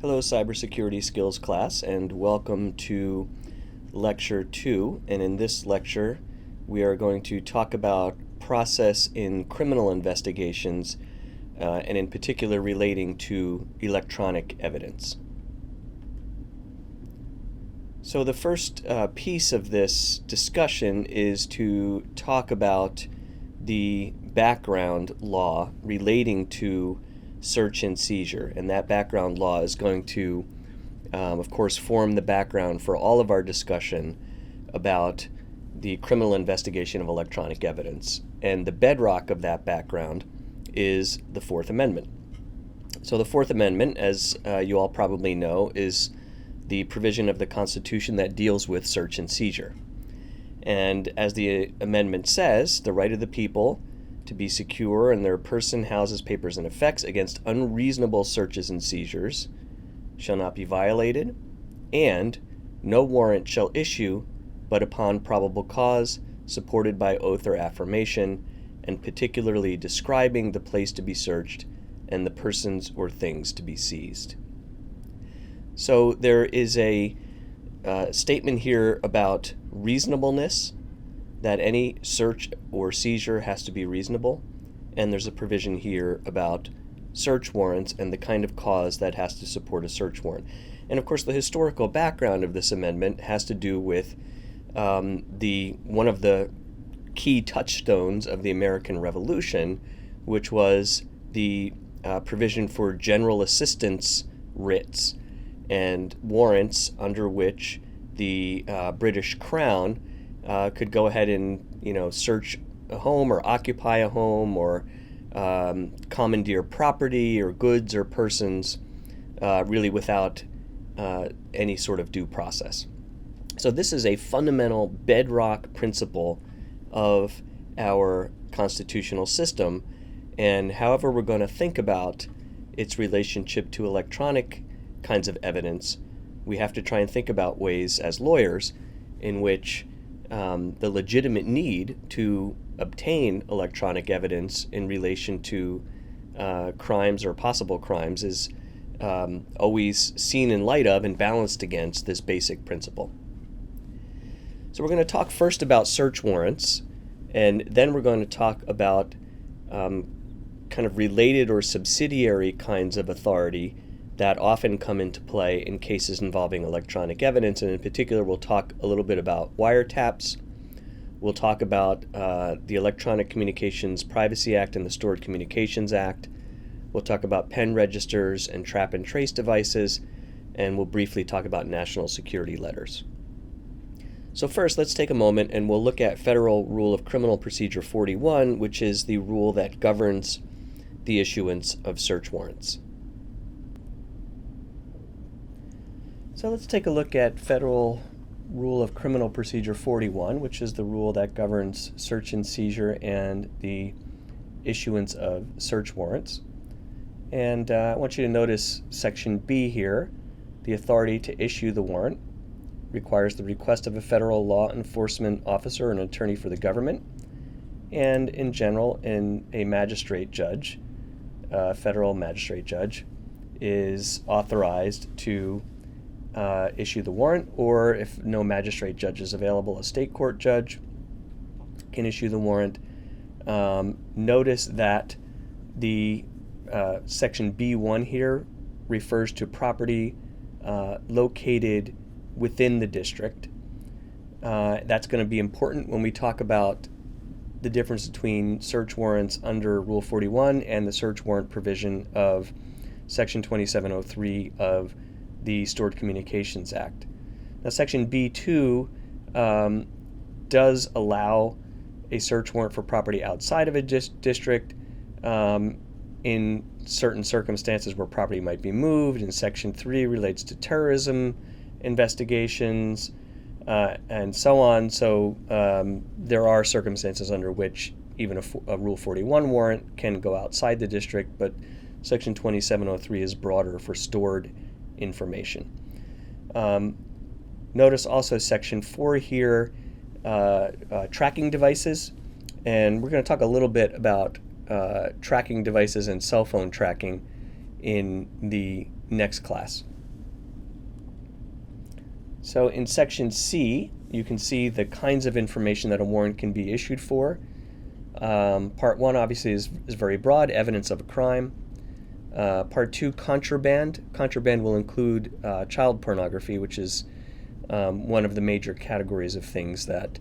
Hello, Cybersecurity Skills class, and welcome to Lecture 2. And in this lecture, we are going to talk about process in criminal investigations, and in particular relating to electronic evidence. So the first piece of this discussion is to talk about the background law relating to search and seizure, and that background law is going to, of course, form the background for all of our discussion about the criminal investigation of electronic evidence. And the bedrock of that background is the Fourth Amendment. So the Fourth Amendment, as you all probably know, is the provision of the Constitution that deals with search and seizure. And as the amendment says, the right of the people to be secure in their person, houses, papers, and effects against unreasonable searches and seizures shall not be violated, and no warrant shall issue but upon probable cause, supported by oath or affirmation, and particularly describing the place to be searched and the persons or things to be seized. So there is a statement here about reasonableness, that any search or seizure has to be reasonable, and there's a provision here about search warrants and the kind of cause that has to support a search warrant. And of course, the historical background of this amendment has to do with one of the key touchstones of the American Revolution, which was the provision for general assistance writs and warrants under which the British Crown could go ahead and search a home or occupy a home or commandeer property or goods or persons really without any sort of due process. So this is a fundamental bedrock principle of our constitutional system, and however we're going to think about its relationship to electronic kinds of evidence, we have to try and think about ways as lawyers in which the legitimate need to obtain electronic evidence in relation to crimes or possible crimes is always seen in light of and balanced against this basic principle. So we're going to talk first about search warrants, and then we're going to talk about kind of related or subsidiary kinds of authority that often come into play in cases involving electronic evidence. And in particular, we'll talk a little bit about wiretaps. We'll talk about the Electronic Communications Privacy Act and the Stored Communications Act. We'll talk about pen registers and trap and trace devices, and we'll briefly talk about national security letters. So first, let's take a moment and we'll look at Federal Rule of Criminal Procedure 41, which is the rule that governs the issuance of search warrants. So let's take a look at Federal Rule of Criminal Procedure 41, which is the rule that governs search and seizure and the issuance of search warrants. And I want you to notice Section B here. The authority to issue the warrant requires the request of a federal law enforcement officer or an attorney for the government, and in general, a magistrate judge, federal magistrate judge, is authorized to issue the warrant, or if no magistrate judge is available, a state court judge can issue the warrant. Notice that the Section B1 here refers to property located within the district. That's going to be important when we talk about the difference between search warrants under Rule 41 and the search warrant provision of Section 2703 of the Stored Communications Act. Now, Section B2 does allow a search warrant for property outside of a district in certain circumstances where property might be moved, and Section 3 relates to terrorism investigations and so on. So there are circumstances under which even a Rule 41 warrant can go outside the district, but Section 2703 is broader for stored information. Notice also Section 4 here, tracking devices, and we're going to talk a little bit about tracking devices and cell phone tracking in the next class. So in section C, you can see the kinds of information that a warrant can be issued for. Part 1 obviously is very broad, evidence of a crime. Part 2, contraband. Contraband will include child pornography, which is one of the major categories of things that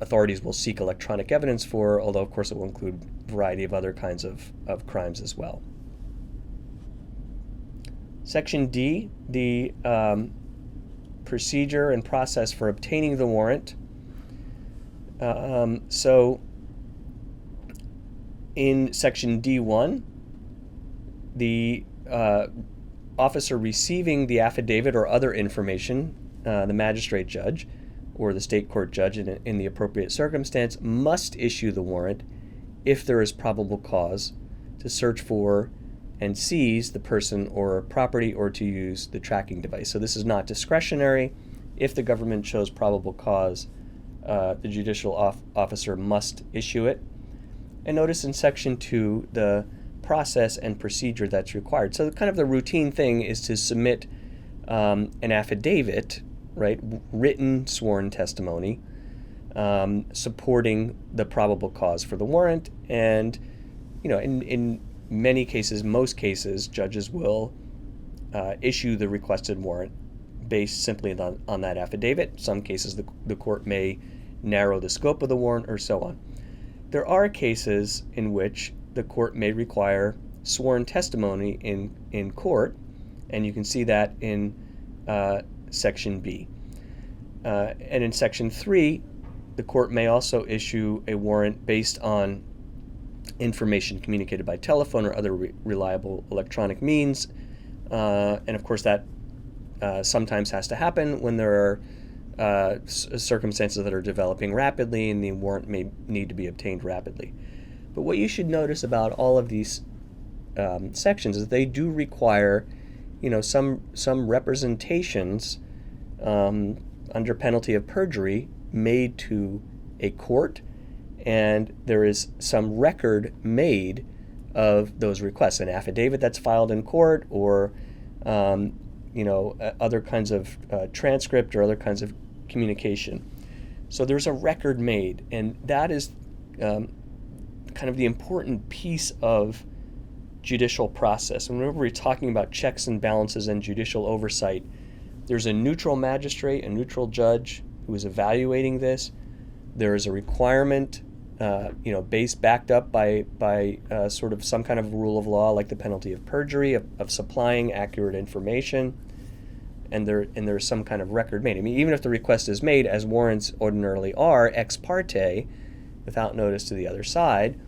authorities will seek electronic evidence for, although of course it will include a variety of other kinds of crimes as well. Section D, the procedure and process for obtaining the warrant. So in section D1, the officer receiving the affidavit or other information, the magistrate judge or the state court judge in the appropriate circumstance must issue the warrant if there is probable cause to search for and seize the person or property or to use the tracking device. So this is not discretionary. If the government shows probable cause, the judicial officer must issue it. And notice in section 2 the process and procedure that's required. So kind of the routine thing is to submit an affidavit, right, written sworn testimony supporting the probable cause for the warrant. And in many cases, most cases, judges will issue the requested warrant based simply on that affidavit. Some cases the court may narrow the scope of the warrant or so on. There are cases in which the court may require sworn testimony in court, and you can see that in Section B. And in Section 3, the court may also issue a warrant based on information communicated by telephone or other reliable electronic means. And of course that sometimes has to happen when there are circumstances that are developing rapidly and the warrant may need to be obtained rapidly. But what you should notice about all of these sections is they do require, some representations under penalty of perjury made to a court, and there is some record made of those requests, an affidavit that's filed in court, or other kinds of transcript or other kinds of communication. So there's a record made, and that is kind of the important piece of judicial process. And whenever we're talking about checks and balances and judicial oversight, there's a neutral magistrate, a neutral judge who is evaluating this. There is a requirement, backed up by sort of some kind of rule of law, like the penalty of perjury, of supplying accurate information, and there's some kind of record made. I mean, even if the request is made, as warrants ordinarily are, ex parte, without notice to the other side,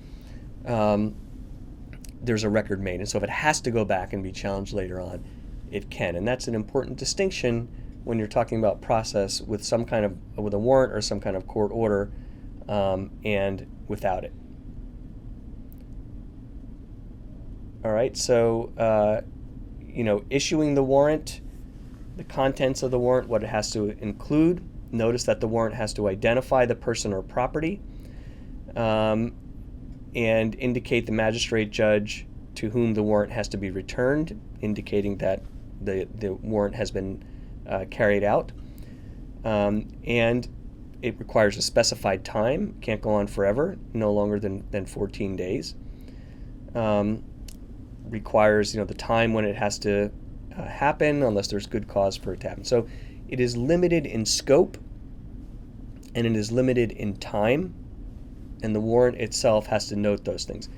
there's a record made. And so if it has to go back and be challenged later on, it can. And that's an important distinction when you're talking about process with a warrant or some kind of court order, and without it. All right, so issuing the warrant, the contents of the warrant, what it has to include. Notice that the warrant has to identify the person or property, and indicate the magistrate judge to whom the warrant has to be returned, indicating that the warrant has been carried out. And it requires a specified time, can't go on forever, no longer than 14 days. Requires the time when it has to happen, unless there's good cause for it to happen. So it is limited in scope and it is limited in time, and the warrant itself has to note those things.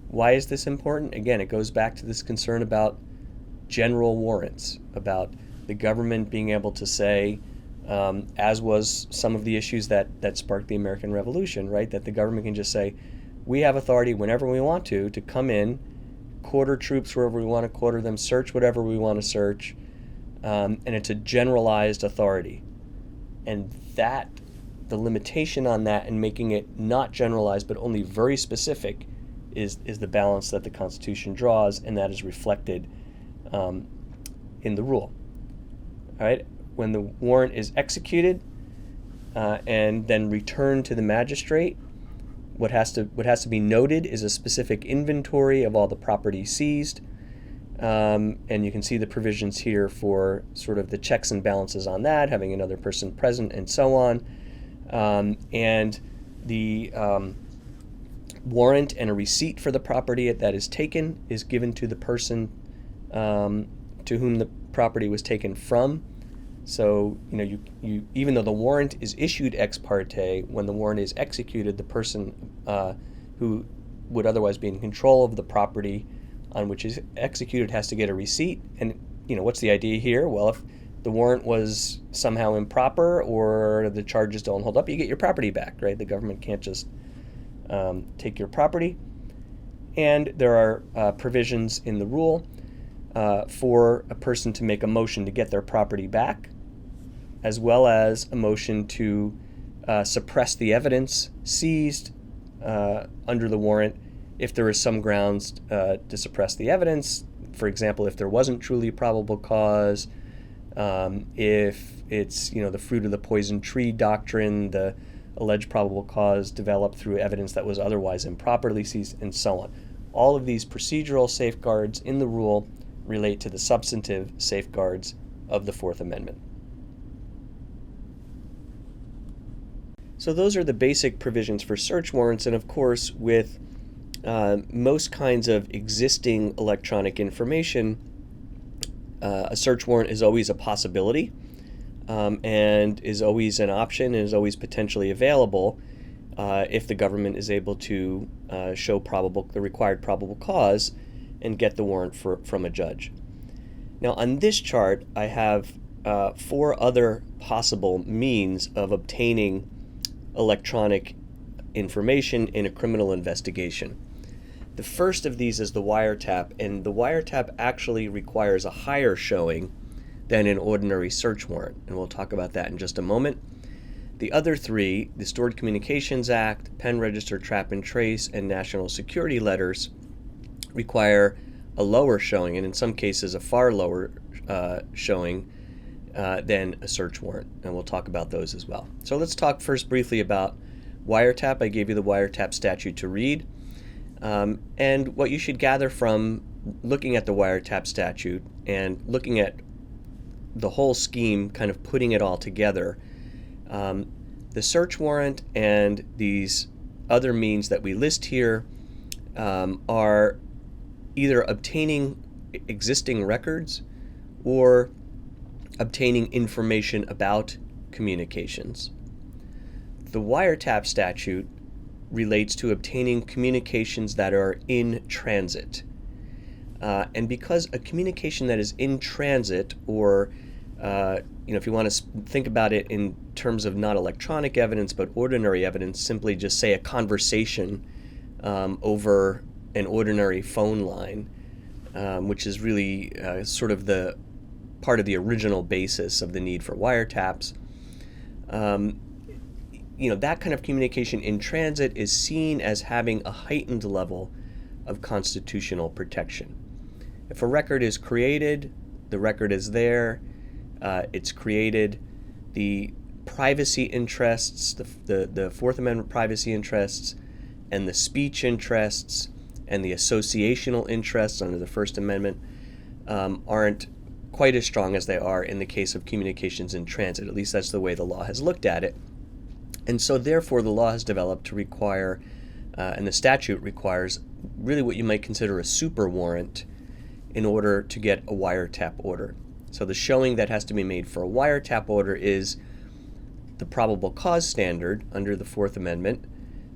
Why is this important? Again, it goes back to this concern about general warrants, about the government being able to say, as was some of the issues that sparked the American Revolution, right? That the government can just say, we have authority whenever we want to come in, quarter troops wherever we want to quarter them, search whatever we want to search, and it's a generalized authority. And that, the limitation on that and making it not generalized but only very specific is the balance that the Constitution draws, and that is reflected in the rule. All right, when the warrant is executed and then returned to the magistrate, what has to be noted is a specific inventory of all the property seized. And you can see the provisions here for sort of the checks and balances on that, having another person present and so on. And the warrant and a receipt for the property that is taken is given to the person to whom the property was taken from. So, you even though the warrant is issued ex parte, when the warrant is executed, the person who would otherwise be in control of the property on which is executed has to get a receipt. And what's the idea here? Well, if the warrant was somehow improper or the charges don't hold up, you get your property back, right? The government can't just take your property. And there are provisions in the rule for a person to make a motion to get their property back, as well as a motion to suppress the evidence seized under the warrant if there is some grounds to suppress the evidence. For example, if there wasn't truly probable cause, if it's the fruit of the poison tree doctrine, the alleged probable cause developed through evidence that was otherwise improperly seized, and so on. All of these procedural safeguards in the rule relate to the substantive safeguards of the Fourth Amendment. So those are the basic provisions for search warrants, and of course, with most kinds of existing electronic information, a search warrant is always a possibility and is always an option and is always potentially available if the government is able to show the required probable cause and get the warrant from a judge. Now, on this chart, I have 4 other possible means of obtaining electronic information in a criminal investigation. The first of these is the wiretap, and the wiretap actually requires a higher showing than an ordinary search warrant, and we'll talk about that in just a moment. The other 3, the Stored Communications Act, Pen Register Trap and Trace, and National Security Letters, require a lower showing, and in some cases a far lower showing than a search warrant, and we'll talk about those as well. So let's talk first briefly about wiretap. I gave you the wiretap statute to read. And what you should gather from looking at the wiretap statute and looking at the whole scheme, kind of putting it all together, the search warrant and these other means that we list here are either obtaining existing records or obtaining information about communications. The wiretap statute relates to obtaining communications that are in transit. And because a communication that is in transit, or if you want to think about it in terms of not electronic evidence but ordinary evidence, simply just say a conversation over an ordinary phone line, which is really sort of the part of the original basis of the need for wiretaps. That kind of communication in transit is seen as having a heightened level of constitutional protection. If a record is created, the record is there, it's created, the privacy interests, the Fourth Amendment privacy interests, and the speech interests, and the associational interests under the First Amendment aren't quite as strong as they are in the case of communications in transit. At least that's the way the law has looked at it. And so therefore the law has developed to require, and the statute requires, really what you might consider a super warrant in order to get a wiretap order. So the showing that has to be made for a wiretap order is the probable cause standard under the Fourth Amendment,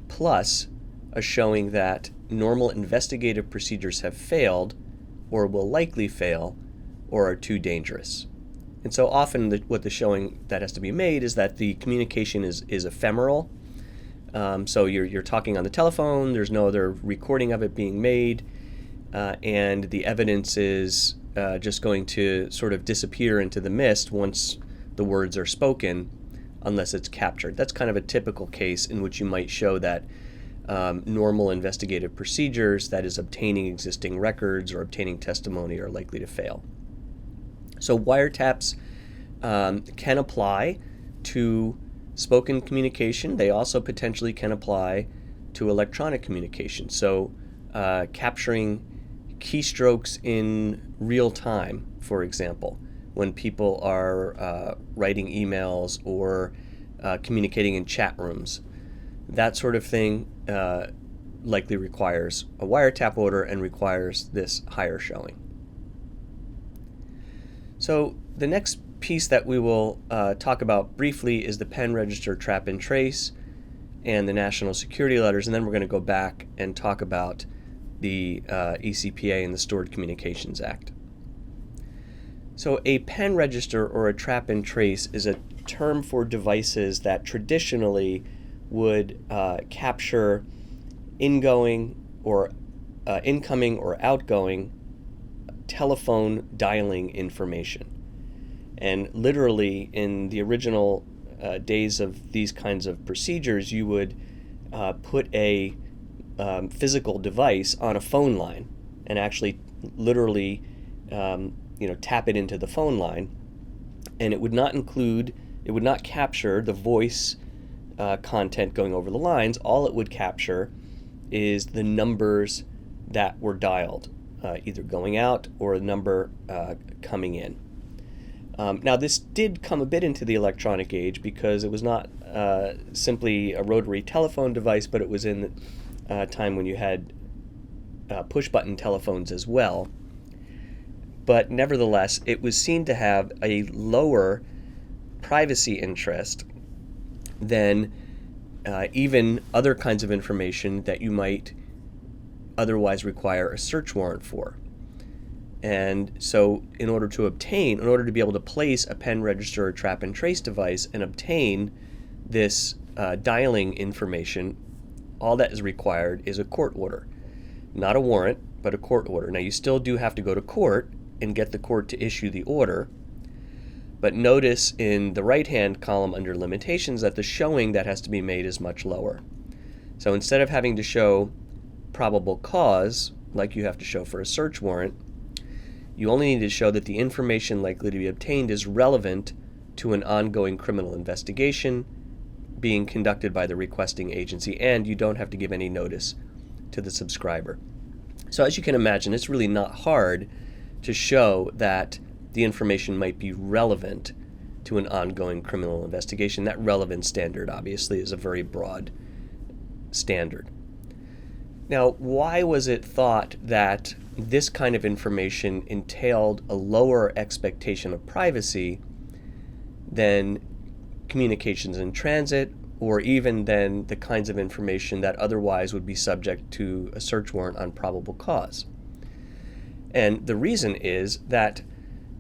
plus a showing that normal investigative procedures have failed or will likely fail or are too dangerous. And so often what the showing that has to be made is that the communication is ephemeral. So you're talking on the telephone, there's no other recording of it being made, and the evidence is just going to sort of disappear into the mist once the words are spoken, unless it's captured. That's kind of a typical case in which you might show that normal investigative procedures, that is obtaining existing records or obtaining testimony, are likely to fail. So wiretaps can apply to spoken communication. They also potentially can apply to electronic communication. So capturing keystrokes in real time, for example, when people are writing emails or communicating in chat rooms. That sort of thing likely requires a wiretap order and requires this higher showing. So the next piece that we will talk about briefly is the pen, register, trap, and trace, and the national security letters, and then we're going to go back and talk about the ECPA and the Stored Communications Act. So a pen register or a trap and trace is a term for devices that traditionally would capture incoming or outgoing telephone dialing information. And literally in the original days of these kinds of procedures, you would put a physical device on a phone line and actually literally tap it into the phone line, and it would not capture the voice content going over the lines. All it would capture is the numbers that were dialed, either going out or a number coming in. Now this did come a bit into the electronic age because it was not simply a rotary telephone device, but it was in the time when you had push-button telephones as well. But nevertheless, it was seen to have a lower privacy interest than even other kinds of information that you might otherwise require a search warrant for. And so in order to be able to place a pen, register, or trap and trace device and obtain this dialing information, all that is required is a court order. Not a warrant, but a court order. Now you still do have to go to court and get the court to issue the order, but notice in the right-hand column under limitations that the showing that has to be made is much lower. So instead of having to show probable cause, like you have to show for a search warrant, you only need to show that the information likely to be obtained is relevant to an ongoing criminal investigation being conducted by the requesting agency, and you don't have to give any notice to the subscriber. So as you can imagine, it's really not hard to show that the information might be relevant to an ongoing criminal investigation. That relevance standard obviously is a very broad standard. Now, why was it thought that this kind of information entailed a lower expectation of privacy than communications in transit, or even than the kinds of information that otherwise would be subject to a search warrant on probable cause? And the reason is that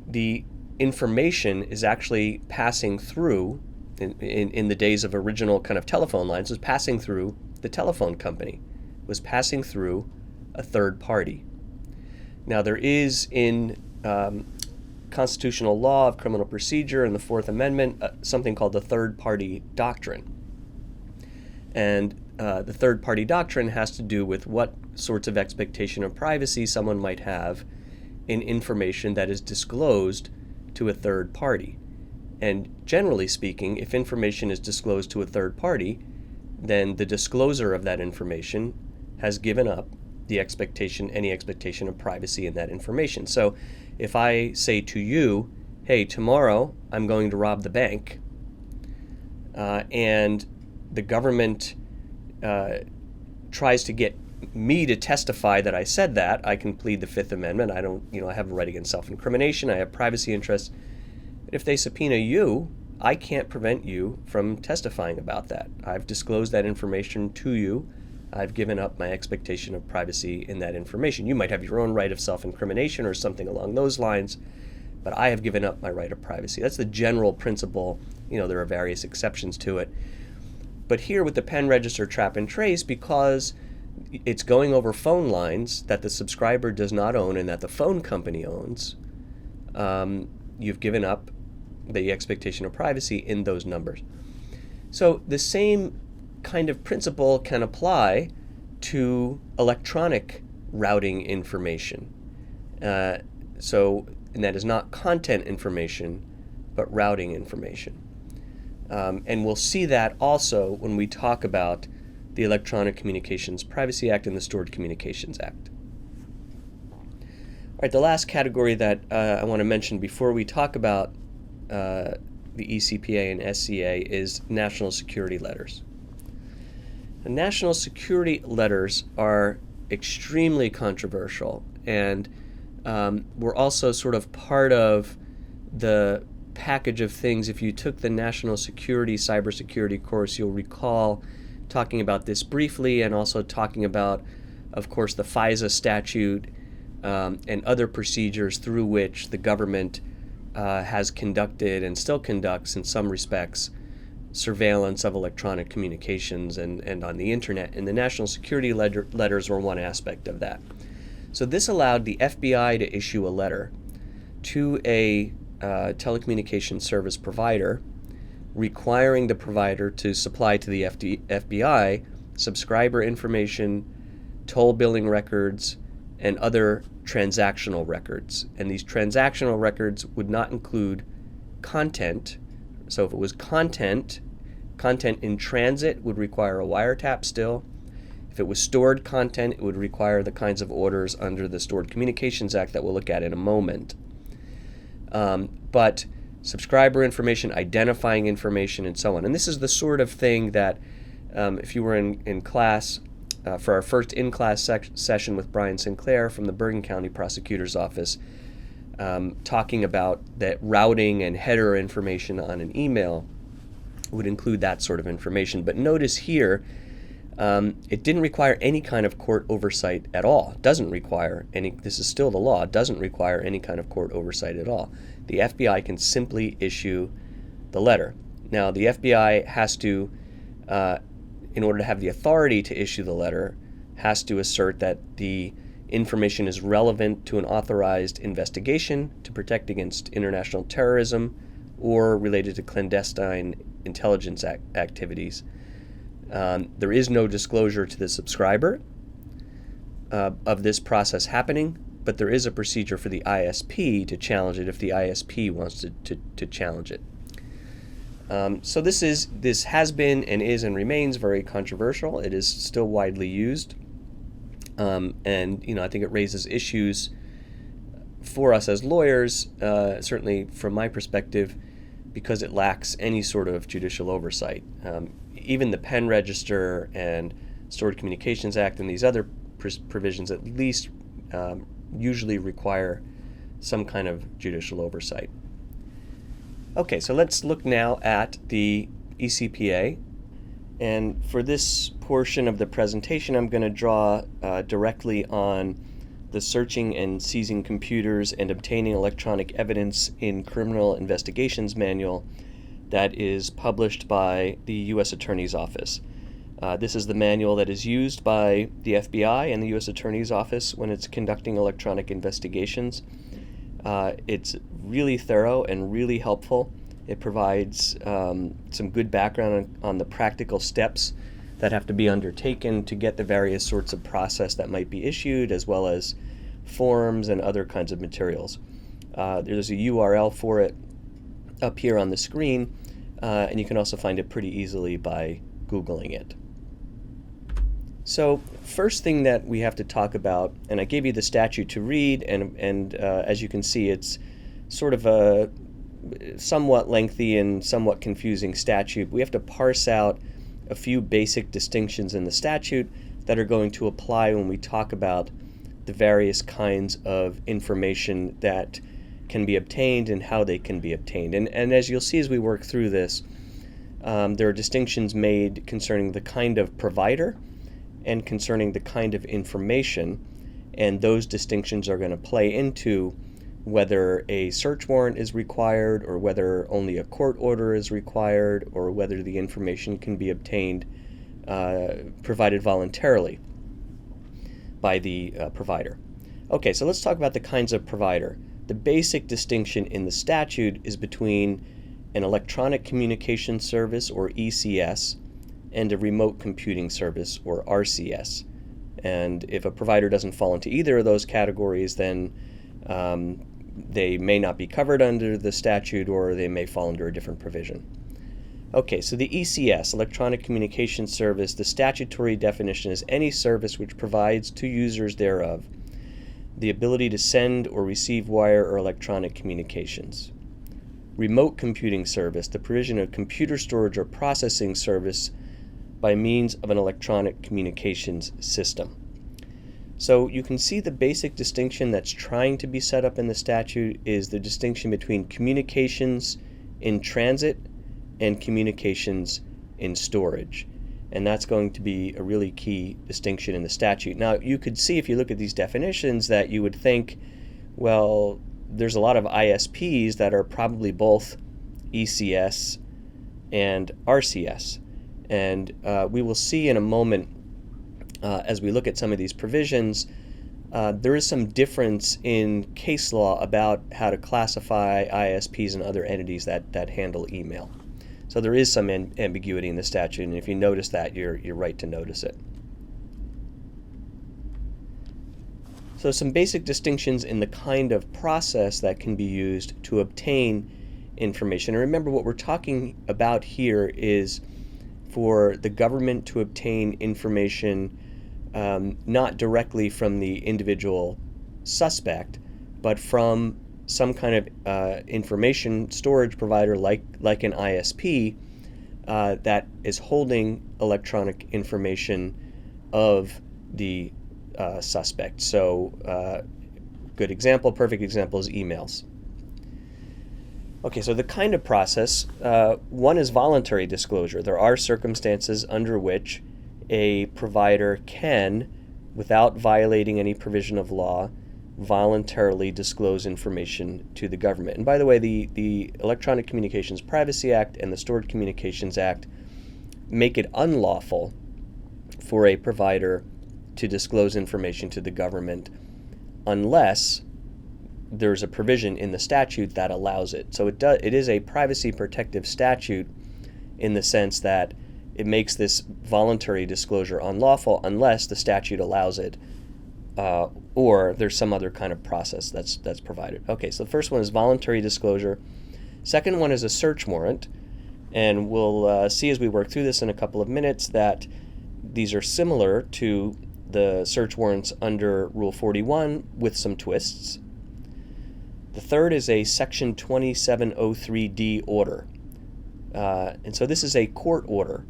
the information is actually passing through, in the days of original kind of telephone lines, was passing through the telephone company, was passing through a third party. Now there is in constitutional law of criminal procedure in the Fourth Amendment something called the third party doctrine. And the third party doctrine has to do with what sorts of expectation of privacy someone might have in information that is disclosed to a third party. And generally speaking, if information is disclosed to a third party, then the discloser of that information has given up any expectation of privacy in that information. So if I say to you, hey, tomorrow I'm going to rob the bank, and the government tries to get me to testify that I said that, I can plead the Fifth Amendment. I have a right against self-incrimination. I have privacy interests. If they subpoena you, I can't prevent you from testifying about that. I've disclosed that information to you. I've given up my expectation of privacy in that information. You might have your own right of self-incrimination or something along those lines, but I have given up my right of privacy. That's the general principle. There are various exceptions to it. But here with the pen, register, trap, and trace, because it's going over phone lines that the subscriber does not own and that the phone company owns, you've given up the expectation of privacy in those numbers. So the same kind of principle can apply to electronic routing information. And that is not content information, but routing information. And we'll see that also when we talk about the Electronic Communications Privacy Act and the Stored Communications Act. All right, the last category that I want to mention before we talk about the ECPA and SCA is national security letters. The national security letters are extremely controversial, and were also sort of part of the package of things. If you took the national security, cybersecurity course, you'll recall talking about this briefly, and also talking about, of course, the FISA statute and other procedures through which the government has conducted and still conducts, in some respects, surveillance of electronic communications and on the internet. And the national security letters were one aspect of that. So this allowed the FBI to issue a letter to a telecommunications service provider requiring the provider to supply to the FBI subscriber information, toll billing records, and other transactional records. And these transactional records would not include content. So if it was content in transit would require a wiretap still. If it was stored content, it would require the kinds of orders under the Stored Communications Act that we'll look at in a moment. But subscriber information, identifying information, and so on. And this is the sort of thing that if you were in class, for our first in-class session with Brian Sinclair from the Bergen County Prosecutor's Office, talking about that routing and header information on an email would include that sort of information. But notice here, it didn't require any kind of court oversight at all. It doesn't require any, this is still the law, it doesn't require any kind of court oversight at all. The FBI can simply issue the letter. Now, the FBI has to, in order to have the authority to issue the letter, has to assert that the information is relevant to an authorized investigation to protect against international terrorism or related to clandestine intelligence activities. There is no disclosure to the subscriber of this process happening, but there is a procedure for the ISP to challenge it if the ISP wants to challenge it. So this has been and is and remains very controversial. It is still widely used, and I think it raises issues for us as lawyers, certainly from my perspective, because it lacks any sort of judicial oversight. Even the Pen Register and Stored Communications Act and these other provisions at least usually require some kind of judicial oversight. Okay, so let's look now at the ECPA. And for this portion of the presentation, I'm going to draw directly on the Searching and Seizing Computers and Obtaining Electronic Evidence in Criminal Investigations manual that is published by the U.S. Attorney's Office. This is the manual that is used by the FBI and the U.S. Attorney's Office when it's conducting electronic investigations. It's really thorough and really helpful. It provides some good background on the practical steps that have to be undertaken to get the various sorts of process that might be issued, as well as forms and other kinds of materials. There's a URL for it up here on the screen, and you can also find it pretty easily by Googling it. So first thing that we have to talk about, and I gave you the statute to read, and as you can see, it's sort of a somewhat lengthy and somewhat confusing statute. We have to parse out a few basic distinctions in the statute that are going to apply when we talk about the various kinds of information that can be obtained and how they can be obtained. And as you'll see as we work through this, there are distinctions made concerning the kind of provider and concerning the kind of information, and those distinctions are going to play into whether a search warrant is required, or whether only a court order is required, or whether the information can be obtained, provided voluntarily by the provider. Okay, so let's talk about the kinds of provider. The basic distinction in the statute is between an electronic communication service, or ECS, and a remote computing service, or RCS. And if a provider doesn't fall into either of those categories, then they may not be covered under the statute, or they may fall under a different provision. Okay, so the ECS, Electronic Communication Service, the statutory definition is any service which provides to users thereof the ability to send or receive wire or electronic communications. Remote computing service, the provision of computer storage or processing service by means of an electronic communications system. So you can see the basic distinction that's trying to be set up in the statute is the distinction between communications in transit and communications in storage. And that's going to be a really key distinction in the statute. Now, you could see if you look at these definitions that you would think, well, there's a lot of ISPs that are probably both ECS and RCS. And we will see in a moment, as we look at some of these provisions, there is some difference in case law about how to classify ISPs and other entities that handle email. So there is some ambiguity in the statute, and if you notice that, you're right to notice it. So some basic distinctions in the kind of process that can be used to obtain information. And remember, what we're talking about here is for the government to obtain information not directly from the individual suspect, but from some kind of information storage provider like an ISP that is holding electronic information of the suspect. So good example, perfect example is emails. Okay, so the kind of process, one is voluntary disclosure. There are circumstances under which a provider can, without violating any provision of law, voluntarily disclose information to the government. And by the way, the Electronic Communications Privacy Act and the Stored Communications Act make it unlawful for a provider to disclose information to the government unless there's a provision in the statute that allows it. So it is a privacy protective statute in the sense that it makes this voluntary disclosure unlawful unless the statute allows it, or there's some other kind of process that's provided. Okay, so the first one is voluntary disclosure. Second one is a search warrant, and we'll see as we work through this in a couple of minutes that these are similar to the search warrants under Rule 41 with some twists. The third is a Section 2703D order. And so this is a court order,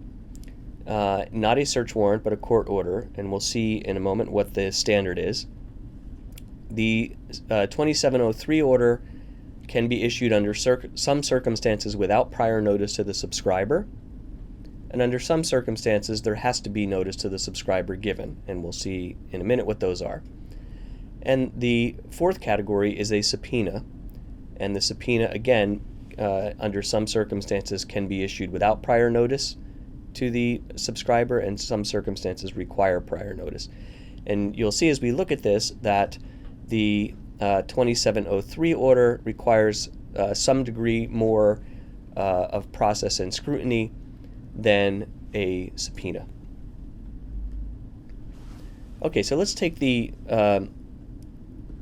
not a search warrant, but a court order, and we'll see in a moment what the standard is. The 2703 order can be issued under some circumstances without prior notice to the subscriber, and under some circumstances there has to be notice to the subscriber given, and we'll see in a minute what those are. And the fourth category is a subpoena, and the subpoena, again, under some circumstances can be issued without prior notice to the subscriber, and some circumstances require prior notice. And you'll see as we look at this that the 2703 order requires some degree more of process and scrutiny than a subpoena. Okay, so let's take the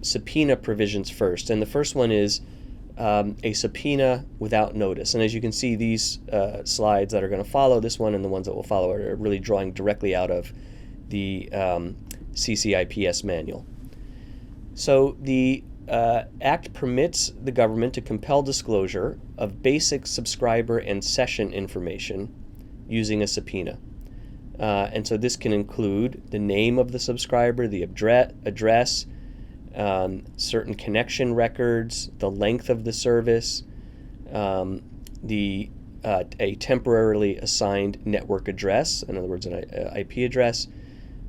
subpoena provisions first. And the first one is a subpoena without notice. And as you can see, these slides that are going to follow, this one and the ones that will follow, are really drawing directly out of the CCIPS manual. So the Act permits the government to compel disclosure of basic subscriber and session information using a subpoena. And so this can include the name of the subscriber, the address, certain connection records, the length of the service, a temporarily assigned network address, in other words, an IP address,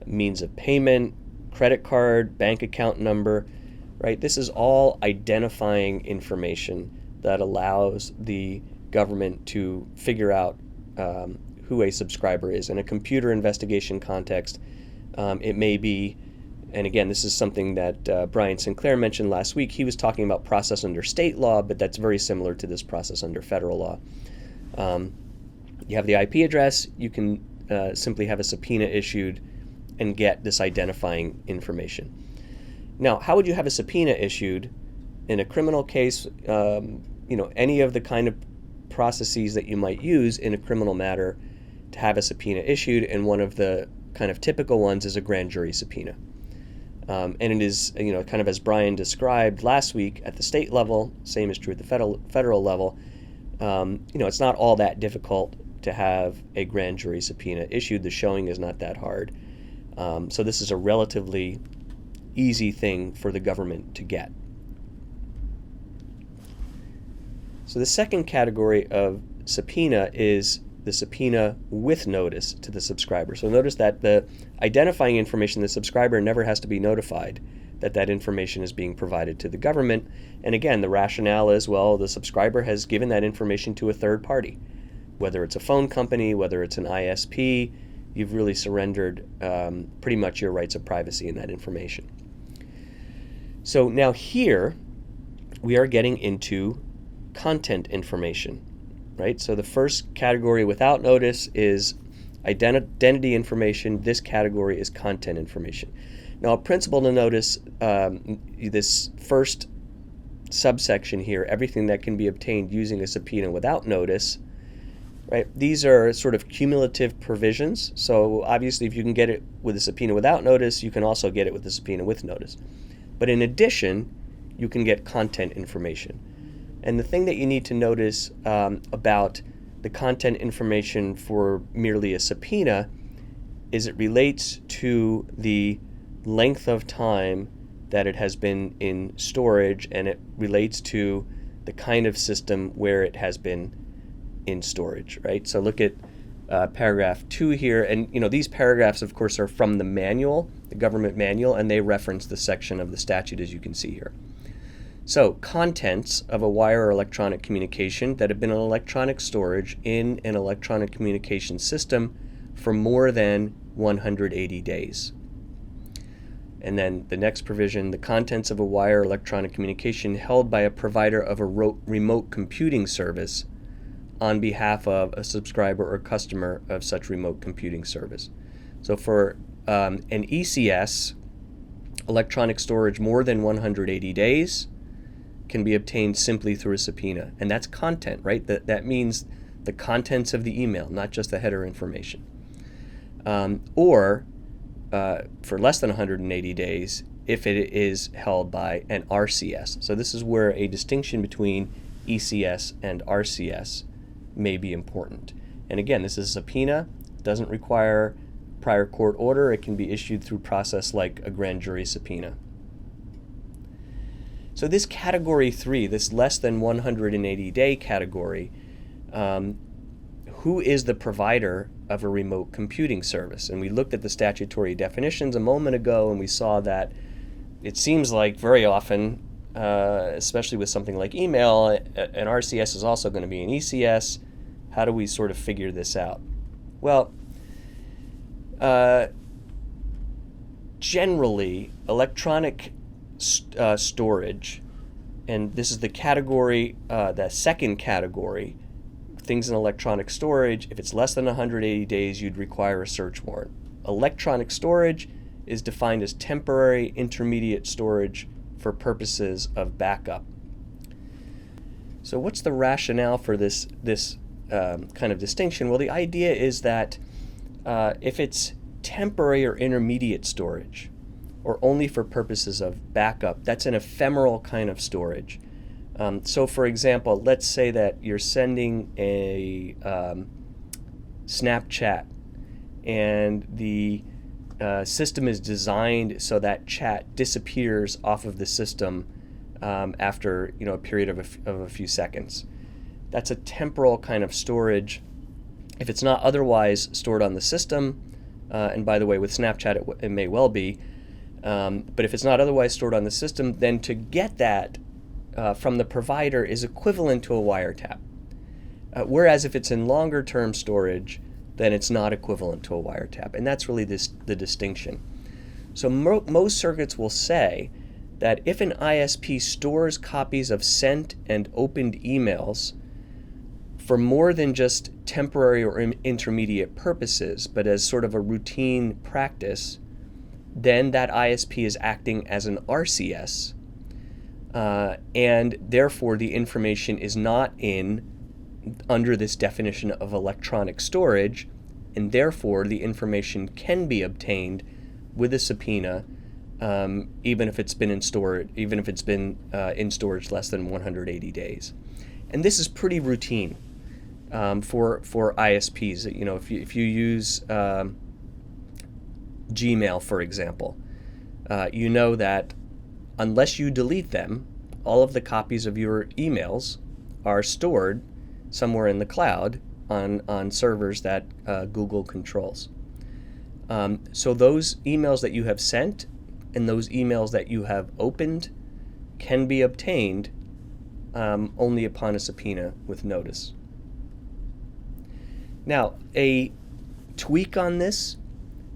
means of payment, credit card, bank account number, right? This is all identifying information that allows the government to figure out who a subscriber is. In a computer investigation context, it may be, and again, this is something that Brian Sinclair mentioned last week. He was talking about process under state law, but that's very similar to this process under federal law. You have the IP address, you can simply have a subpoena issued and get this identifying information. Now, how would you have a subpoena issued in a criminal case? Any of the kind of processes that you might use in a criminal matter to have a subpoena issued, and one of the kind of typical ones is a grand jury subpoena. And it is, kind of as Brian described last week at the state level, same is true at the federal level. It's not all that difficult to have a grand jury subpoena issued. The showing is not that hard. So this is a relatively easy thing for the government to get. So the second category of subpoena is the subpoena with notice to the subscriber. So notice that the identifying information, the subscriber never has to be notified that that information is being provided to the government. And again, the rationale is, well, the subscriber has given that information to a third party. Whether it's a phone company, whether it's an ISP, you've really surrendered pretty much your rights of privacy in that information. So now here, we are getting into content information, right? So the first category without notice is identity information. This category is content information. Now, a principle to notice, this first subsection here, everything that can be obtained using a subpoena without notice, right? These are sort of cumulative provisions. So obviously, if you can get it with a subpoena without notice, you can also get it with a subpoena with notice. But in addition, you can get content information. And the thing that you need to notice about the content information for merely a subpoena is it relates to the length of time that it has been in storage, and it relates to the kind of system where it has been in storage, right? So look at paragraph 2 here, and these paragraphs, of course, are from the manual, the government manual, and they reference the section of the statute, as you can see here. So, contents of a wire or electronic communication that have been in electronic storage in an electronic communication system for more than 180 days. And then the next provision, the contents of a wire or electronic communication held by a provider of a remote computing service on behalf of a subscriber or customer of such remote computing service. So for an ECS, electronic storage more than 180 days, can be obtained simply through a subpoena. And that's content, right? That means the contents of the email, not just the header information. Or for less than 180 days, if it is held by an RCS. So this is where a distinction between ECS and RCS may be important. And again, this is a subpoena, doesn't require prior court order. It can be issued through process like a grand jury subpoena. So this category 3, this less than 180 day category, who is the provider of a remote computing service? And we looked at the statutory definitions a moment ago, and we saw that it seems like very often, especially with something like email, an RCS is also going to be an ECS. How do we sort of figure this out? Well, generally, electronic storage, and this is the category, the second category, things in electronic storage. If it's less than 180 days, you'd require a search warrant. Electronic storage is defined as temporary intermediate storage for purposes of backup. So what's the rationale for this kind of distinction? Well, the idea is that if it's temporary or intermediate storage, or only for purposes of backup, that's an ephemeral kind of storage. So for example, let's say that you're sending a Snapchat, and the system is designed so that chat disappears off of the system after a period of a few seconds. That's a temporal kind of storage. If it's not otherwise stored on the system, and by the way, with Snapchat it may well be, but if it's not otherwise stored on the system, then to get that from the provider is equivalent to a wiretap. Whereas if it's in longer term storage, then it's not equivalent to a wiretap. And that's really the distinction. So most circuits will say that if an ISP stores copies of sent and opened emails for more than just temporary or intermediate purposes, but as sort of a routine practice, then that ISP is acting as an RCS, and therefore the information is not in under this definition of electronic storage, and therefore the information can be obtained with a subpoena, even if it's been in storage less than 180 days. And this is pretty routine for ISPs. If you use Gmail, for example, you know that unless you delete them, all of the copies of your emails are stored somewhere in the cloud on servers that Google controls. So those emails that you have sent and those emails that you have opened can be obtained only upon a subpoena with notice. Now, a tweak on this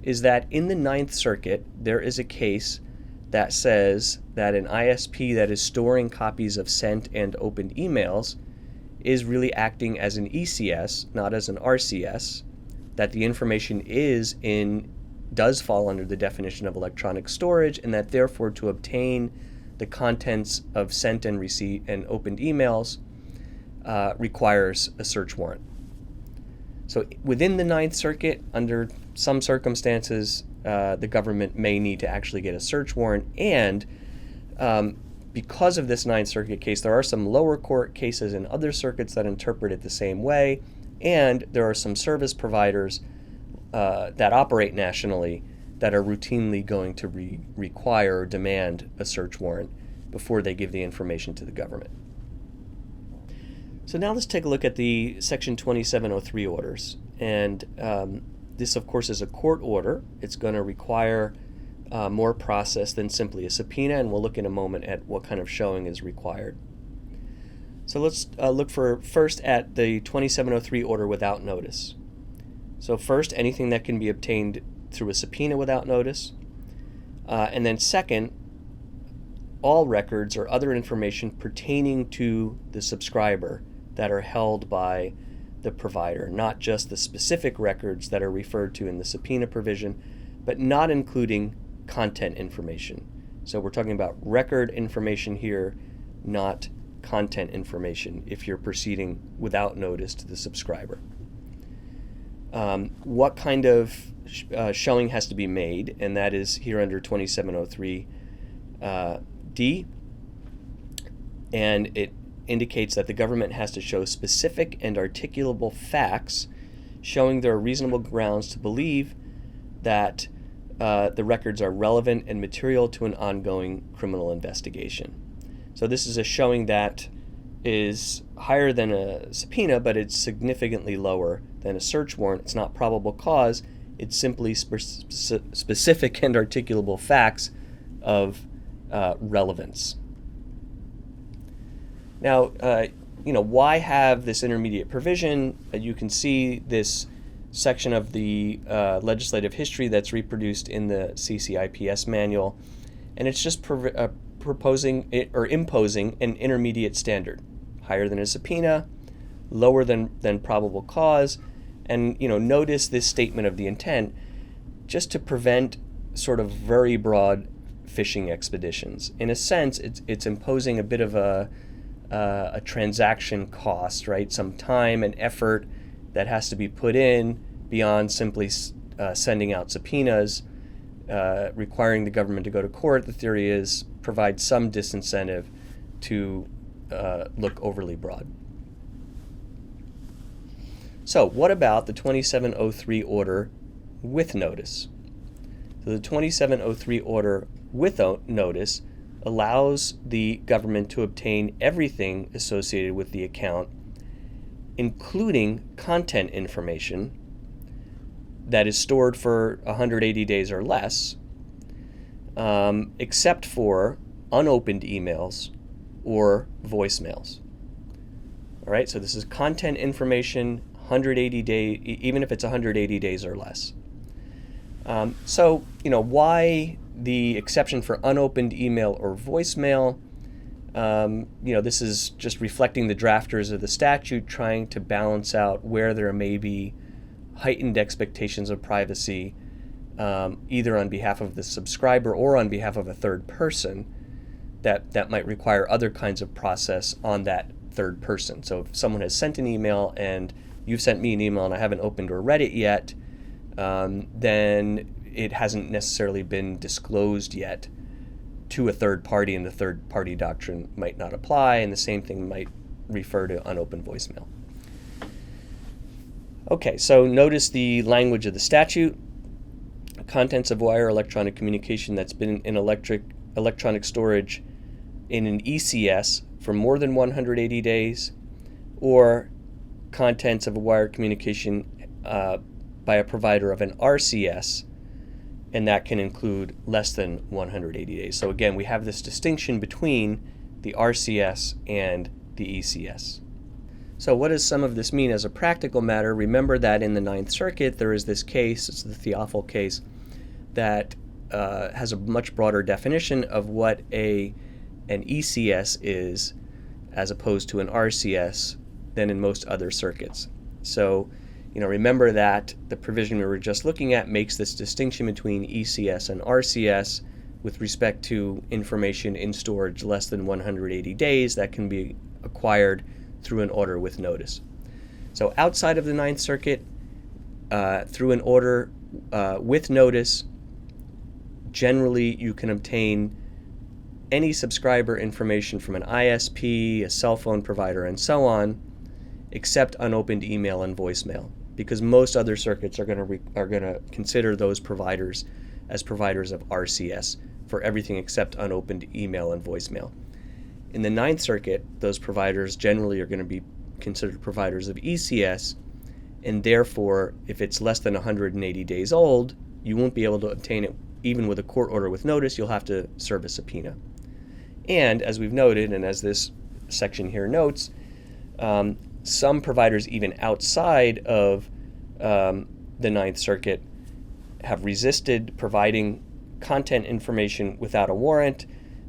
is that in the Ninth Circuit, there is a case that says that an ISP that is storing copies of sent and opened emails is really acting as an ECS, not as an RCS, that the information does fall under the definition of electronic storage, and that therefore to obtain the contents of sent and opened emails requires a search warrant. So within the Ninth Circuit, under some circumstances, the government may need to actually get a search warrant, and because of this Ninth Circuit case, there are some lower court cases in other circuits that interpret it the same way, and there are some service providers that operate nationally that are routinely going to require or demand a search warrant before they give the information to the government. So now let's take a look at the Section 2703 orders. And this, of course, is a court order. It's going to require more process than simply a subpoena, and we'll look in a moment at what kind of showing is required. So let's look first at the 2703 order without notice. So first, anything that can be obtained through a subpoena without notice. And then second, all records or other information pertaining to the subscriber that are held by the provider, not just the specific records that are referred to in the subpoena provision, but not including content information. So we're talking about record information here, not content information, if you're proceeding without notice to the subscriber. What kind of showing has to be made, and that is here under 2703 D, and it indicates that the government has to show specific and articulable facts showing there are reasonable grounds to believe that the records are relevant and material to an ongoing criminal investigation. So this is a showing that is higher than a subpoena, but it's significantly lower than a search warrant. It's not probable cause. It's simply specific and articulable facts of relevance. Now, why have this intermediate provision? You can see this section of the legislative history that's reproduced in the CCIPS manual, and it's just imposing an intermediate standard, higher than a subpoena, lower than probable cause, and notice this statement of the intent, just to prevent sort of very broad fishing expeditions. In a sense, it's imposing a bit of a transaction cost, right? Some time and effort that has to be put in beyond simply sending out subpoenas, requiring the government to go to court. The theory is provide some disincentive to look overly broad. So what about the 2703 order with notice? So the 2703 order with notice allows the government to obtain everything associated with the account, including content information that is stored for 180 days or less, except for unopened emails or voicemails. All right, so this is content information, 180 days, even if it's 180 days or less. So, why the exception for unopened email or voicemail? This is just reflecting the drafters of the statute, trying to balance out where there may be heightened expectations of privacy, either on behalf of the subscriber or on behalf of a third person, that might require other kinds of process on that third person. So if someone has sent an email and you've sent me an email and I haven't opened or read it yet, then it hasn't necessarily been disclosed yet to a third party, and the third party doctrine might not apply, and the same thing might refer to unopened voicemail. Okay, so notice the language of the statute. Contents of wire electronic communication that's been in electronic storage in an ECS for more than 180 days, or contents of a wire communication by a provider of an RCS, and that can include less than 180 days. So again, we have this distinction between the RCS and the ECS. So what does some of this mean as a practical matter? Remember that in the Ninth Circuit there is this case, it's the Theophil case, that has a much broader definition of what an ECS is as opposed to an RCS than in most other circuits. So, remember that the provision we were just looking at makes this distinction between ECS and RCS with respect to information in storage less than 180 days that can be acquired through an order with notice. So outside of the Ninth Circuit, through an order with notice, generally you can obtain any subscriber information from an ISP, a cell phone provider, and so on, except unopened email and voicemail, because most other circuits are going to consider those providers as providers of RCS for everything except unopened email and voicemail. In the Ninth Circuit, those providers generally are going to be considered providers of ECS, and therefore, if it's less than 180 days old, you won't be able to obtain it even with a court order with notice. You'll have to serve a subpoena. And as we've noted, and as this section here notes, some providers even outside of the Ninth Circuit have resisted providing content information without a warrant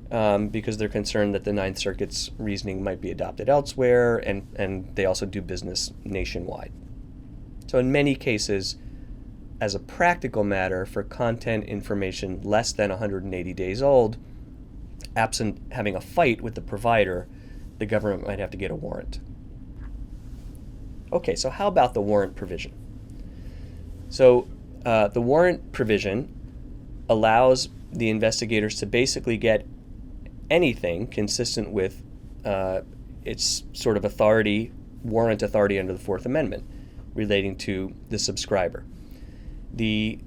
because they're concerned that the Ninth Circuit's reasoning might be adopted elsewhere, and they also do business nationwide. So in many cases, as a practical matter, for content information less than 180 days old, absent having a fight with the provider, the government might have to get a warrant. Okay, so how about the warrant provision? So the warrant provision allows the investigators to basically get anything consistent with its sort of authority, warrant authority under the Fourth Amendment relating to the subscriber. The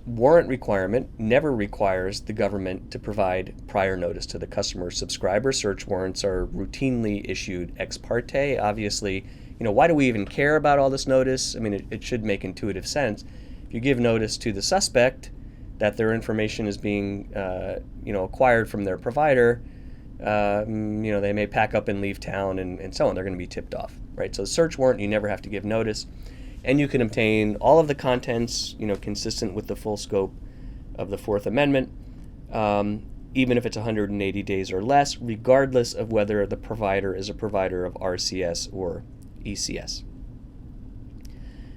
warrant requirement never requires the government to provide prior notice to the customer. Subscriber search warrants are routinely issued ex parte. Obviously, why do we even care about all this notice? I mean, it should make intuitive sense. If you give notice to the suspect that their information is being, acquired from their provider, they may pack up and leave town and so on. They're going to be tipped off, right? So the search warrant, you never have to give notice. And you can obtain all of the contents, consistent with the full scope of the Fourth Amendment, even if it's 180 days or less, regardless of whether the provider is a provider of RCS or ECS.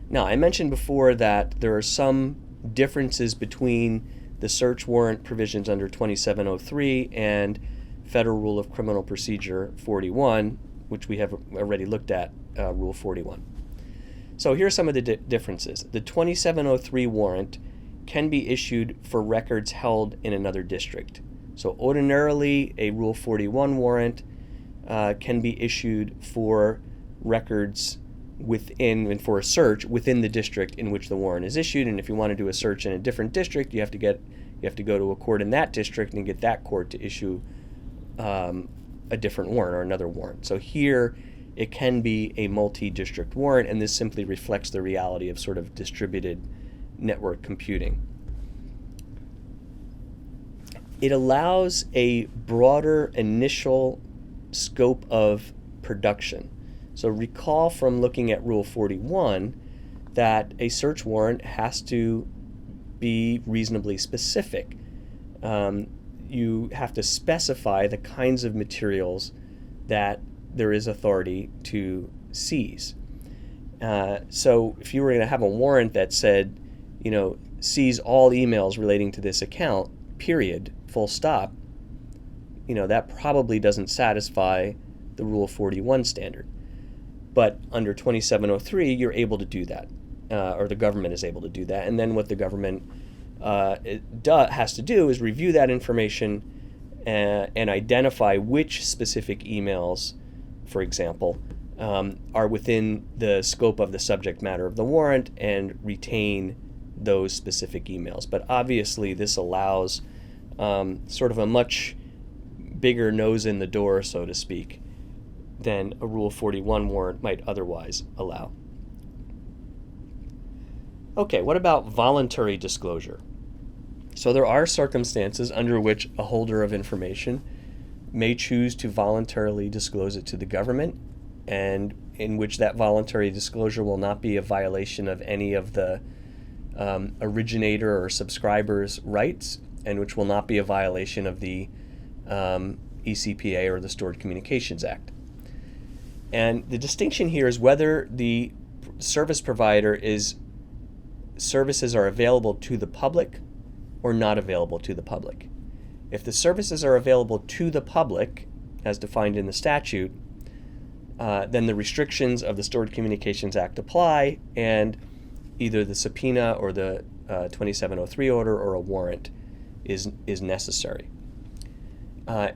Now, I mentioned before that there are some differences between the search warrant provisions under 2703 and Federal Rule of Criminal Procedure 41, which we have already looked at, Rule 41. So here are some of the differences. The 2703 warrant can be issued for records held in another district. So ordinarily, a Rule 41 warrant can be issued for records within, and for a search within the district in which the warrant is issued. And if you want to do a search in a different district, you have to go to a court in that district and get that court to issue a different warrant or another warrant. So here, it can be a multi-district warrant, and this simply reflects the reality of sort of distributed network computing. It allows a broader initial scope of production. So recall from looking at Rule 41 that a search warrant has to be reasonably specific. You have to specify the kinds of materials that there is authority to seize. So if you were going to have a warrant that said, seize all emails relating to this account, period, full stop, that probably doesn't satisfy the Rule 41 standard. But under 2703, you're able to do that, or the government is able to do that. And then what the government has to do is review that information and identify which specific emails, for example, are within the scope of the subject matter of the warrant and retain those specific emails. But obviously this allows sort of a much bigger nose in the door, so to speak, than a Rule 41 warrant might otherwise allow. Okay, what about voluntary disclosure? So there are circumstances under which a holder of information may choose to voluntarily disclose it to the government, and in which that voluntary disclosure will not be a violation of any of the originator or subscriber's rights, and which will not be a violation of the ECPA or the Stored Communications Act. And the distinction here is whether the service provider services are available to the public or not available to the public. If the services are available to the public, as defined in the statute, then the restrictions of the Stored Communications Act apply, and either the subpoena or the 2703 order or a warrant is necessary.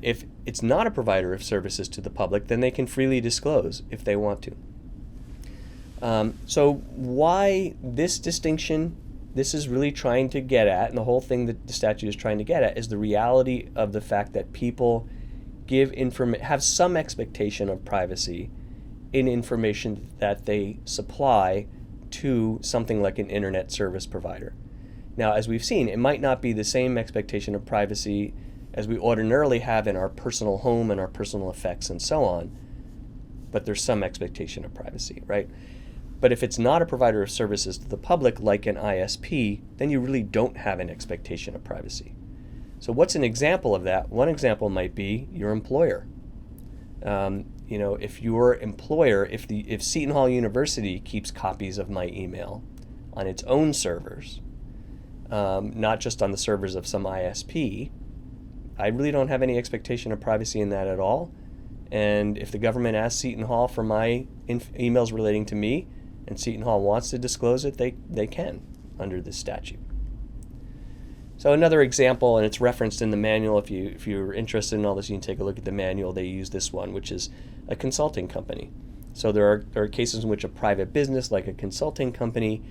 If it's not a provider of services to the public, then they can freely disclose if they want to. So why this distinction? This is really trying to get at, and the whole thing that the statute is trying to get at, is the reality of the fact that people have some expectation of privacy in information that they supply to something like an internet service provider. Now, as we've seen, it might not be the same expectation of privacy as we ordinarily have in our personal home and our personal effects and so on, but there's some expectation of privacy, right? But if it's not a provider of services to the public, like an ISP, then you really don't have an expectation of privacy. So what's an example of that? One example might be your employer. If your employer, if Seton Hall University keeps copies of my email on its own servers, not just on the servers of some ISP, I really don't have any expectation of privacy in that at all. And if the government asks Seton Hall for my emails relating to me, and Seton Hall wants to disclose it, they can under this statute. So another example, and it's referenced in the manual. If you're interested in all this, you can take a look at the manual. They use this one, which is a consulting company. So there are cases in which a private business, like a consulting company,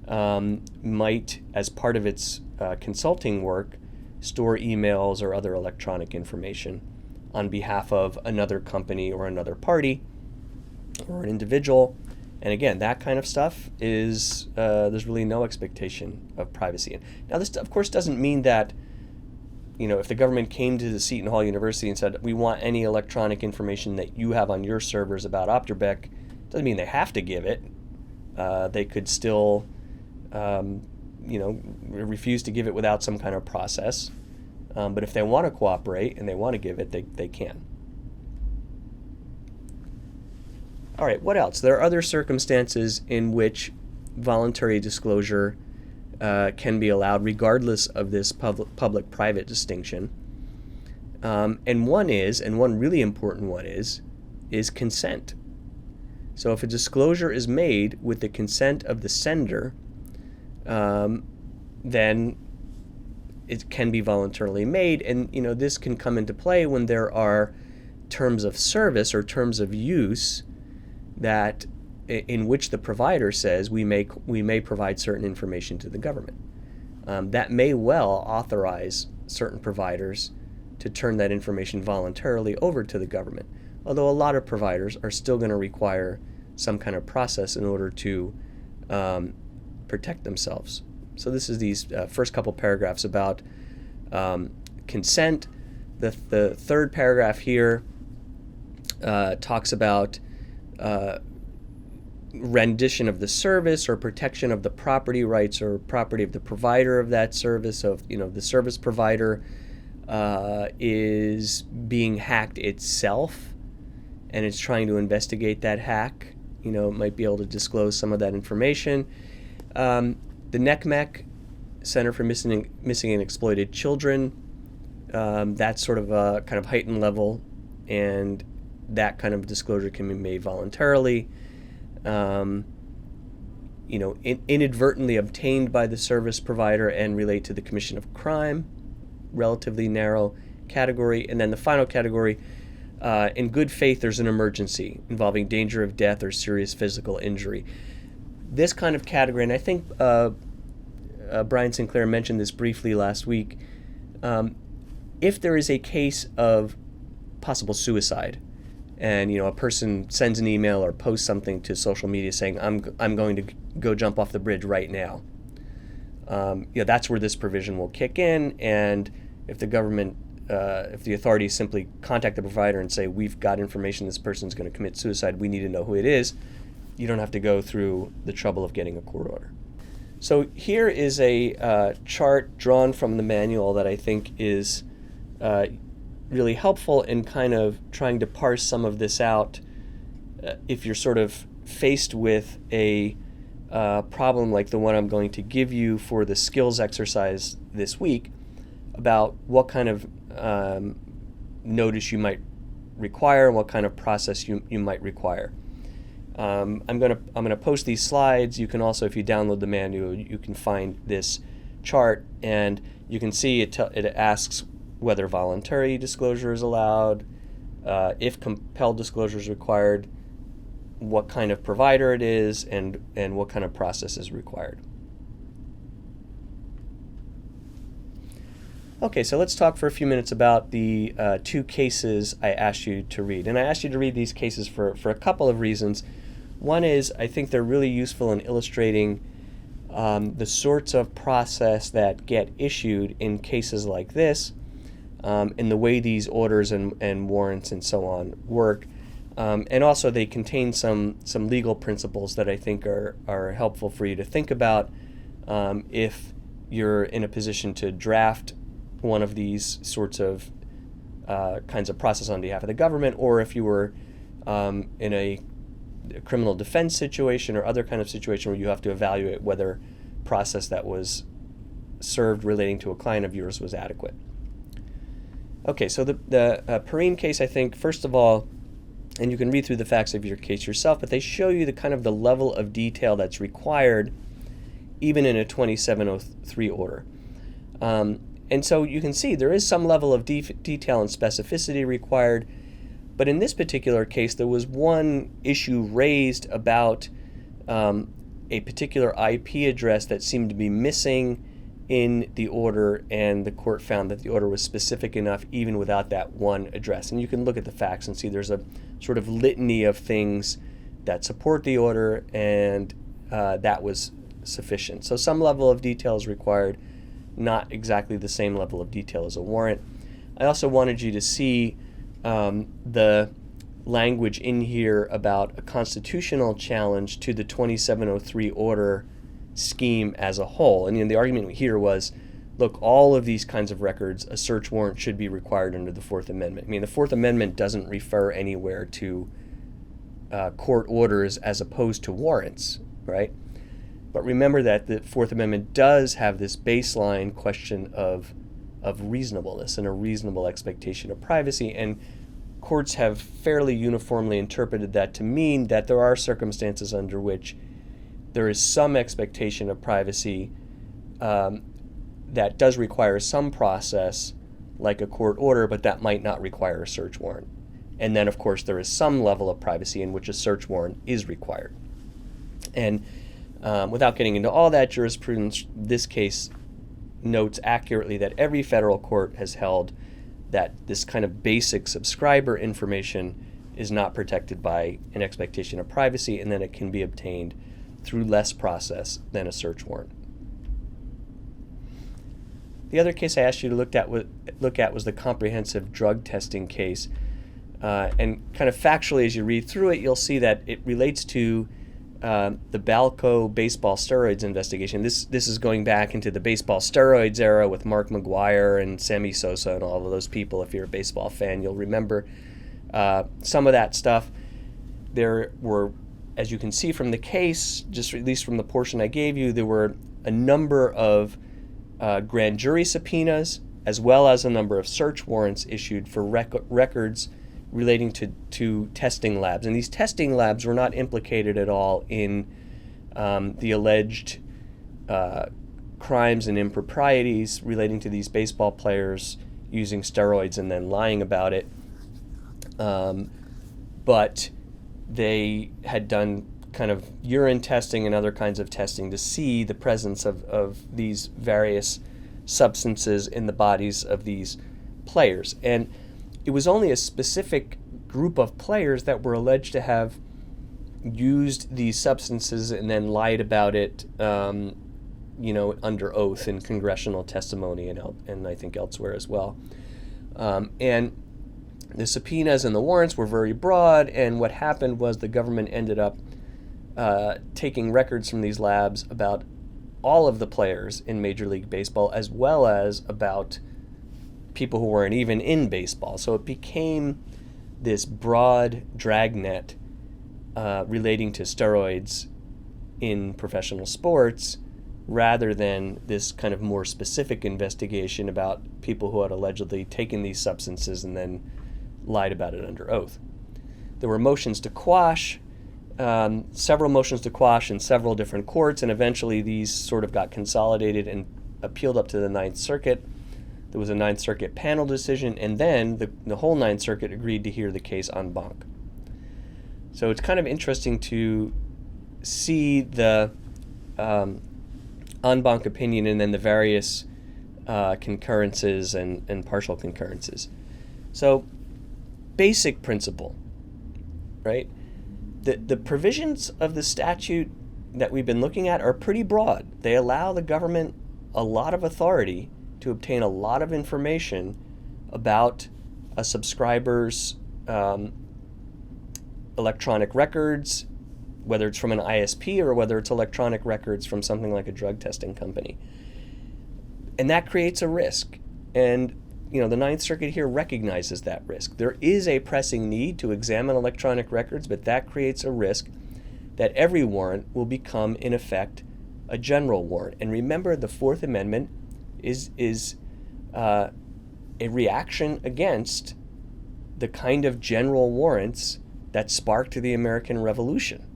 might, as part of its consulting work, store emails or other electronic information on behalf of another company or another party or an individual. And again, that kind of stuff is, there's really no expectation of privacy. Now, this, of course, doesn't mean that, if the government came to the Seton Hall University and said, we want any electronic information that you have on your servers about Opterbeck, doesn't mean they have to give it. They could still, refuse to give it without some kind of process. But if they want to cooperate and they want to give it, they can. All right, what else? There are other circumstances in which voluntary disclosure can be allowed regardless of this public-private distinction. And one really important one is consent. So if a disclosure is made with the consent of the sender, then it can be voluntarily made. And this can come into play when there are terms of service or terms of use that in which the provider says we may provide certain information to the government. That may well authorize certain providers to turn that information voluntarily over to the government, although a lot of providers are still going to require some kind of process in order to protect themselves. So this is these first couple paragraphs about consent. The third paragraph here talks about rendition of the service or protection of the property rights or property of the provider of that service. So if the service provider is being hacked itself and it's trying to investigate that hack, it might be able to disclose some of that information. The NCMEC, Center for Missing and Exploited Children, that's sort of a kind of heightened level, and that kind of disclosure can be made voluntarily, inadvertently obtained by the service provider and relate to the commission of crime, relatively narrow category. And then the final category, in good faith, there's an emergency involving danger of death or serious physical injury. This kind of category, and I think Brian Sinclair mentioned this briefly last week, if there is a case of possible suicide, and a person sends an email or posts something to social media saying, I'm going to go jump off the bridge right now, that's where this provision will kick in. And if the government, if the authorities simply contact the provider and say, we've got information this person's going to commit suicide, we need to know who it is, you don't have to go through the trouble of getting a court order. So here is a chart drawn from the manual that I think is really helpful in kind of trying to parse some of this out if you're sort of faced with a problem like the one I'm going to give you for the skills exercise this week about what kind of notice you might require and what kind of process you might require. I'm gonna post these slides. You can also, if you download the manual, you can find this chart, and you can see it asks whether voluntary disclosure is allowed, if compelled disclosure is required, what kind of provider it is, and what kind of process is required. Okay, so let's talk for a few minutes about the two cases I asked you to read. And I asked you to read these cases for a couple of reasons. One is I think they're really useful in illustrating the sorts of process that get issued in cases like this, and the way these orders and warrants and so on work. And also they contain some legal principles that I think are helpful for you to think about if you're in a position to draft one of these sorts of kinds of process on behalf of the government, or if you were in a criminal defense situation or other kind of situation where you have to evaluate whether process that was served relating to a client of yours was adequate. Okay, so the Perrine case, I think, first of all, and you can read through the facts of your case yourself, but they show you the kind of the level of detail that's required even in a 2703 order. And so you can see there is some level of detail and specificity required, but in this particular case, there was one issue raised about a particular IP address that seemed to be missing in the order, and the court found that the order was specific enough even without that one address. And you can look at the facts and see there's a sort of litany of things that support the order, and that was sufficient. So some level of detail is required, not exactly the same level of detail as a warrant. I also wanted you to see the language in here about a constitutional challenge to the 2703 order scheme as a whole. And the argument here was, look, all of these kinds of records, a search warrant should be required under the Fourth Amendment. I mean, the Fourth Amendment doesn't refer anywhere to court orders as opposed to warrants, right? But remember that the Fourth Amendment does have this baseline question of reasonableness and a reasonable expectation of privacy, and courts have fairly uniformly interpreted that to mean that there are circumstances under which there is some expectation of privacy that does require some process, like a court order, but that might not require a search warrant. And then, of course, there is some level of privacy in which a search warrant is required. And without getting into all that jurisprudence, this case notes accurately that every federal court has held that this kind of basic subscriber information is not protected by an expectation of privacy, and then it can be obtained through less process than a search warrant. The other case I asked you to look at was the comprehensive drug testing case. And kind of factually, as you read through it, you'll see that it relates to the Balco baseball steroids investigation. This is going back into the baseball steroids era with Mark McGwire and Sammy Sosa and all of those people. If you're a baseball fan, you'll remember some of that stuff. There were, as you can see from the case, just at least from the portion I gave you, there were a number of grand jury subpoenas as well as a number of search warrants issued for records relating to testing labs. And these testing labs were not implicated at all in the alleged crimes and improprieties relating to these baseball players using steroids and then lying about it. But they had done kind of urine testing and other kinds of testing to see the presence of these various substances in the bodies of these players. And it was only a specific group of players that were alleged to have used these substances and then lied about it, under oath in congressional testimony and I think elsewhere as well. And the subpoenas and the warrants were very broad, and what happened was the government ended up taking records from these labs about all of the players in Major League Baseball, as well as about people who weren't even in baseball. So it became this broad dragnet relating to steroids in professional sports, rather than this kind of more specific investigation about people who had allegedly taken these substances and then lied about it under oath. There were motions to quash, several motions to quash in several different courts, and eventually these sort of got consolidated and appealed up to the Ninth Circuit. There was a Ninth Circuit panel decision, and then the whole Ninth Circuit agreed to hear the case en banc. So it's kind of interesting to see the en banc opinion and then the various concurrences and partial concurrences. So, basic principle, right? The provisions of the statute that we've been looking at are pretty broad. They allow the government a lot of authority to obtain a lot of information about a subscriber's electronic records, whether it's from an ISP or whether it's electronic records from something like a drug testing company. And that creates a risk. And the Ninth Circuit here recognizes that risk. There is a pressing need to examine electronic records, but that creates a risk that every warrant will become, in effect, a general warrant. And remember, the Fourth Amendment is a reaction against the kind of general warrants that sparked the American Revolution.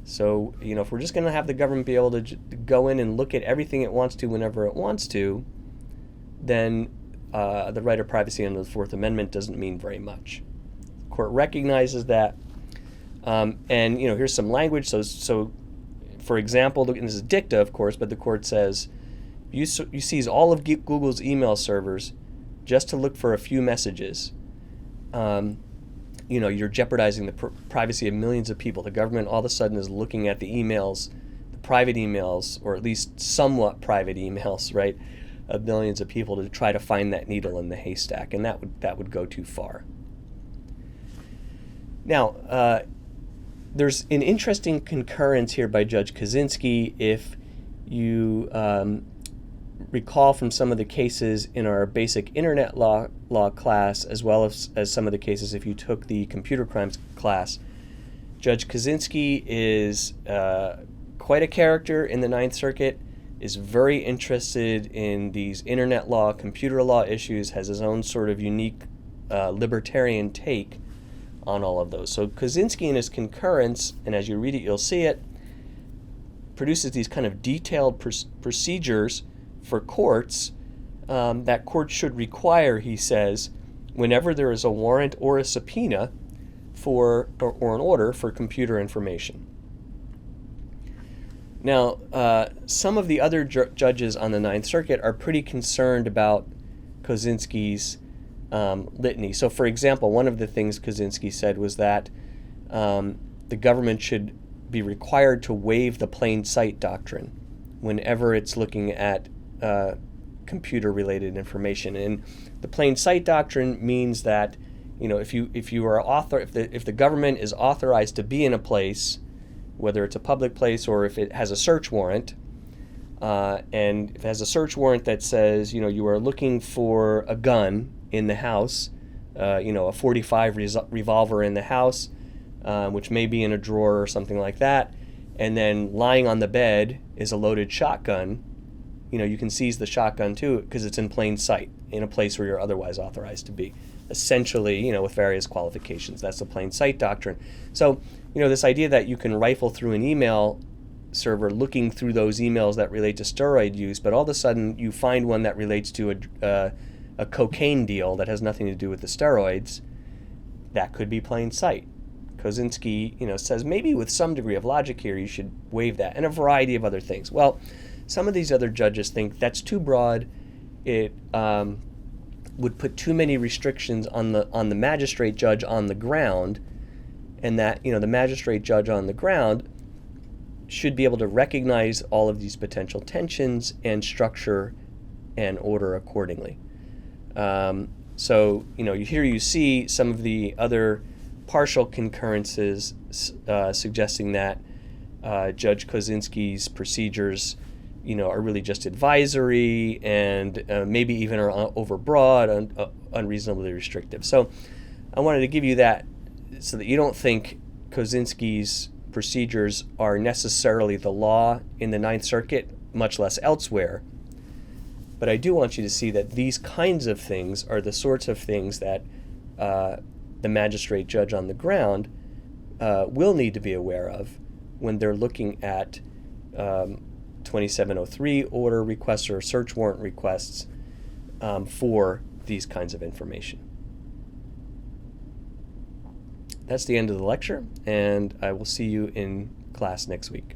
So, if we're just going to have the government be able to go in and look at everything it wants to whenever it wants to, then the right of privacy under the Fourth Amendment doesn't mean very much. The court recognizes that. And, here's some language. So, for example, and this is dicta, of course, but the court says, you seize all of Google's email servers just to look for a few messages. You're jeopardizing the privacy of millions of people. The government all of a sudden is looking at the emails, the private emails, or at least somewhat private emails, right, of millions of people to try to find that needle in the haystack, and that would go too far. Now, there's an interesting concurrence here by Judge Kaczynski. If you recall from some of the cases in our basic internet law class, as well as some of the cases if you took the computer crimes class, Judge Kaczynski is quite a character in the Ninth Circuit, is very interested in these internet law, computer law issues, has his own sort of unique libertarian take on all of those. So Kaczynski in his concurrence, and as you read it you'll see it, produces these kind of detailed procedures for courts that courts should require, he says, whenever there is a warrant or a subpoena for or an order for computer information. Now, some of the other judges on the Ninth Circuit are pretty concerned about Kaczynski's litany. So, for example, one of the things Kaczynski said was that the government should be required to waive the plain sight doctrine whenever it's looking at computer-related information. And the plain sight doctrine means that if the government is authorized to be in a place, whether it's a public place or if it has a search warrant, and if it has a search warrant that says you are looking for a gun in the house, a .45 revolver in the house, which may be in a drawer or something like that, and then lying on the bed is a loaded shotgun, you can seize the shotgun too because it's in plain sight in a place where you're otherwise authorized to be. essentially, with various qualifications. That's the plain sight doctrine. So, this idea that you can rifle through an email server looking through those emails that relate to steroid use, but all of a sudden you find one that relates to a cocaine deal that has nothing to do with the steroids, that could be plain sight. Kozinski, says maybe with some degree of logic here you should waive that, and a variety of other things. Well, some of these other judges think that's too broad. It would put too many restrictions on the magistrate judge on the ground, and that the magistrate judge on the ground should be able to recognize all of these potential tensions and structure and order accordingly. So here you see some of the other partial concurrences suggesting that Judge Kozinski's procedures, are really just advisory and maybe even are overbroad, unreasonably restrictive. So I wanted to give you that so that you don't think Kozinski's procedures are necessarily the law in the Ninth Circuit, much less elsewhere. But I do want you to see that these kinds of things are the sorts of things that the magistrate judge on the ground will need to be aware of when they're looking at 2703 order requests or search warrant requests for these kinds of information. That's the end of the lecture, and I will see you in class next week.